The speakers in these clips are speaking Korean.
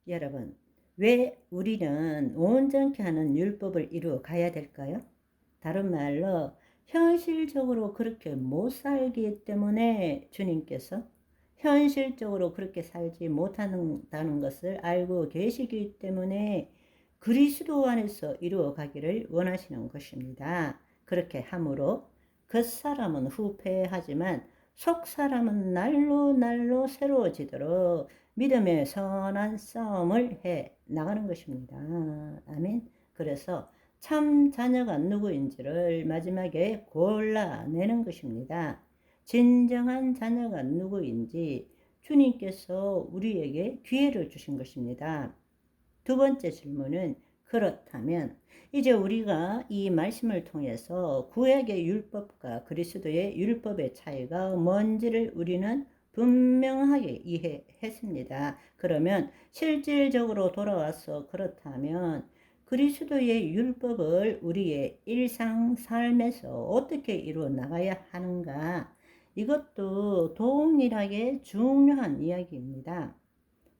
여러분, 왜 우리는 온전케 하는 율법을 이루어 가야 될까요? 다른 말로 현실적으로 그렇게 못 살기 때문에 주님께서 현실적으로 그렇게 살지 못한다는 것을 알고 계시기 때문에 그리스도 안에서 이루어 가기를 원하시는 것입니다. 그렇게 함으로 겉사람은 후패하지만 속사람은 날로 날로 새로워지도록 믿음의 선한 싸움을 해 나가는 것입니다. 아멘. 그래서 참 자녀가 누구인지를 마지막에 골라내는 것입니다. 진정한 자녀가 누구인지 주님께서 우리에게 기회를 주신 것입니다. 두 번째 질문은 그렇다면 이제 우리가 이 말씀을 통해서 구약의 율법과 그리스도의 율법의 차이가 뭔지를 우리는 분명하게 이해했습니다. 그러면 실질적으로 돌아와서 그렇다면 그리스도의 율법을 우리의 일상 삶에서 어떻게 이루어 나가야 하는가? 이것도 동일하게 중요한 이야기입니다.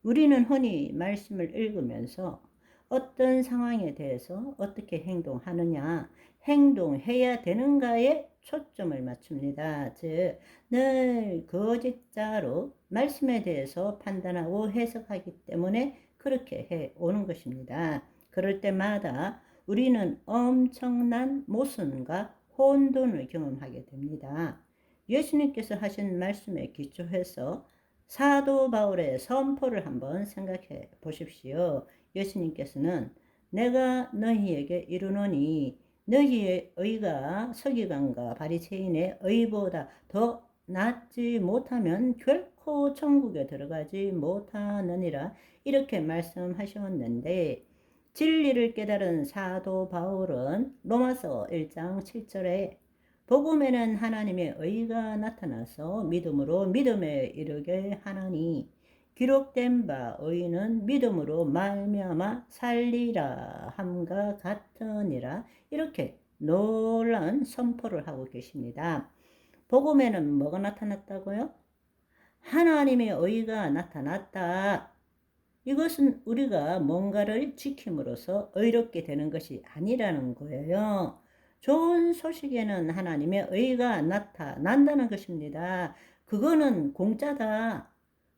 우리는 흔히 말씀을 읽으면서 어떤 상황에 대해서 어떻게 행동하느냐, 행동해야 되는가에 초점을 맞춥니다. 즉, 늘 거짓자로 말씀에 대해서 판단하고 해석하기 때문에 그렇게 해 오는 것입니다. 그럴 때마다 우리는 엄청난 모순과 혼돈을 경험하게 됩니다. 예수님께서 하신 말씀에 기초해서 사도 바울의 선포를 한번 생각해 보십시오. 예수님께서는 내가 너희에게 이르노니 너희의 의가 서기관과 바리새인의 의보다 더 낫지 못하면 결코 천국에 들어가지 못하느니라 이렇게 말씀하셨는데 진리를 깨달은 사도 바울은 로마서 1장 7절에 복음에는 하나님의 의가 나타나서 믿음으로 믿음에 이르게 하나니 기록된 바 의인은 믿음으로 말미암아 살리라 함과 같으니라 이렇게 놀라운 선포를 하고 계십니다. 복음에는 뭐가 나타났다고요? 하나님의 의가 나타났다. 이것은 우리가 뭔가를 지킴으로써 의롭게 되는 것이 아니라는 거예요. 좋은 소식에는 하나님의 의가 나타난다는 것입니다. 그거는 공짜다,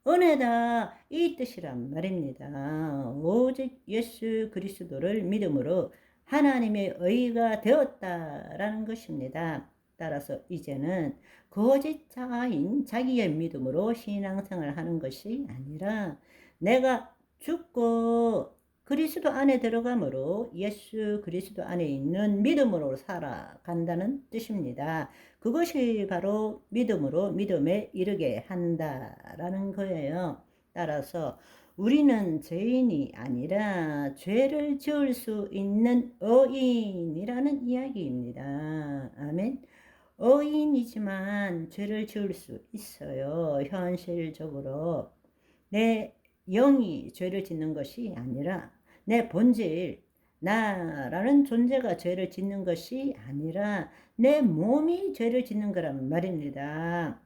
은혜다, 이 뜻이란 말입니다. 오직 예수 그리스도를 믿음으로 하나님의 의가 되었다라는 것입니다. 따라서 이제는 거짓자인 자기의 믿음으로 신앙생활을 하는 것이 아니라 내가 죽고 그리스도 안에 들어감으로 예수 그리스도 안에 있는 믿음으로 살아간다는 뜻입니다. 그것이 바로 믿음으로 믿음에 이르게 한다라는 거예요. 따라서 우리는 죄인이 아니라 죄를 지을 수 있는 의인이라는 이야기입니다. 아멘. 의인이지만 죄를 지을 수 있어요. 현실적으로. 내 영이 죄를 짓는 것이 아니라 내 본질, 나라는 존재가 죄를 짓는 것이 아니라 내 몸이 죄를 짓는 거란 말입니다.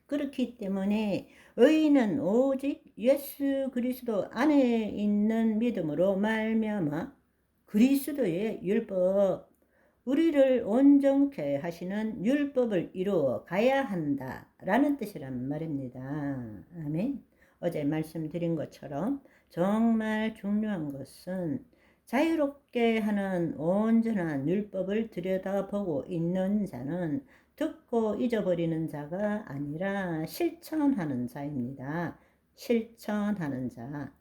그렇기 때문에 의인은 오직 예수 그리스도 안에 있는 믿음으로 말미암아 그리스도의 율법, 우리를 온전케 하시는 율법을 이루어 가야 한다라는 뜻이란 말입니다. 아멘. 어제 말씀드린 것처럼 정말 중요한 것은 자유롭게 하는 온전한 율법을 들여다보고 있는 자는 듣고 잊어버리는 자가 아니라 실천하는 자입니다. 실천하는 자.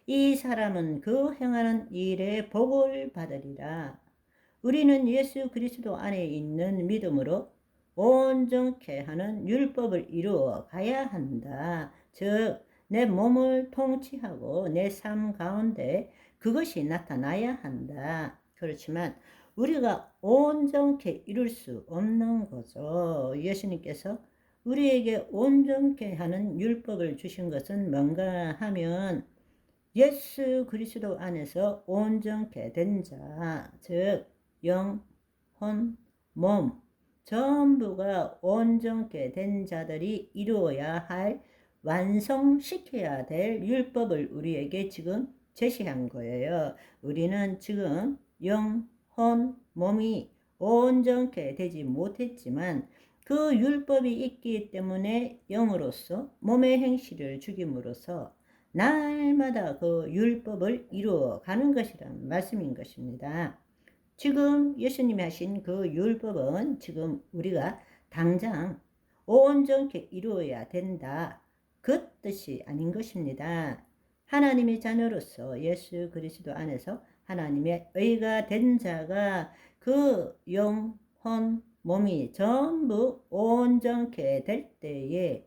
이 사람은 그 행하는 일에 복을 받으리라. 우리는 예수 그리스도 안에 있는 믿음으로 온전케 하는 율법을 이루어 가야 한다. 즉, 내 몸을 통치하고 내 삶 가운데 그것이 나타나야 한다. 그렇지만 우리가 온전케 이룰 수 없는 거죠. 예수님께서 우리에게 온전케 하는 율법을 주신 것은 뭔가 하면 예수 그리스도 안에서 온전케 된 자, 즉 영, 혼, 몸 전부가 온전케 된 자들이 이루어야 할 완성시켜야 될 율법을 우리에게 지금 제시한 거예요. 우리는 지금 영, 혼, 몸이 온전케 되지 못했지만 그 율법이 있기 때문에 영으로서 몸의 행실을 죽임으로써 날마다 그 율법을 이루어 가는 것이란 말씀인 것입니다. 지금 예수님이 하신 그 율법은 지금 우리가 당장 온전케 이루어야 된다. 그 뜻이 아닌 것입니다. 하나님의 자녀로서 예수 그리스도 안에서 하나님의 의가 된 자가 그 영, 혼, 몸이 전부 온전케 될 때에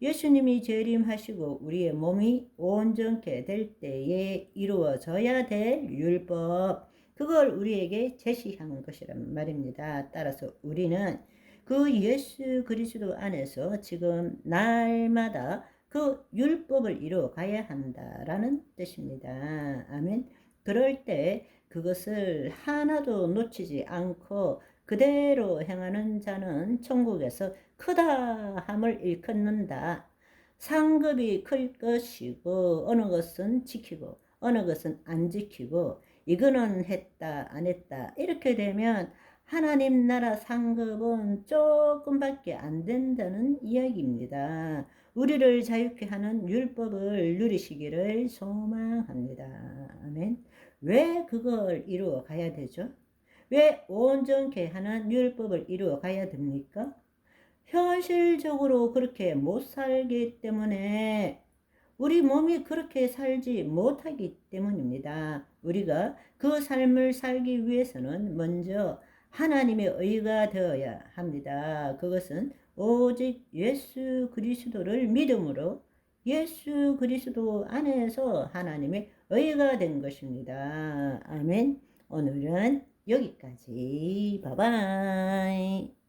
예수님이 재림하시고 우리의 몸이 온전케 될 때에 이루어져야 될 율법, 그걸 우리에게 제시한 것이란 말입니다. 따라서 우리는 그 예수 그리스도 안에서 지금 날마다 그 율법을 이루어 가야 한다라는 뜻입니다. 아멘. 그럴 때 그것을 하나도 놓치지 않고 그대로 행하는 자는 천국에서 크다 함을 일컫는다. 상급이 클 것이고 어느 것은 지키고 어느 것은 안 지키고 이거는 했다 안 했다 이렇게 되면 하나님 나라 상급은 조금밖에 안 된다는 이야기입니다. 우리를 자유케 하는 율법을 누리시기를 소망합니다. 아멘. 왜 그걸 이루어 가야 되죠? 왜 온전케 하는 율법을 이루어 가야 됩니까? 현실적으로 그렇게 못 살기 때문에 우리 몸이 그렇게 살지 못하기 때문입니다. 우리가 그 삶을 살기 위해서는 먼저 하나님의 의가 되어야 합니다. 그것은 오직 예수 그리스도를 믿음으로 예수 그리스도 안에서 하나님의 의가 된 것입니다. 아멘. 오늘은 여기까지. 바이바이.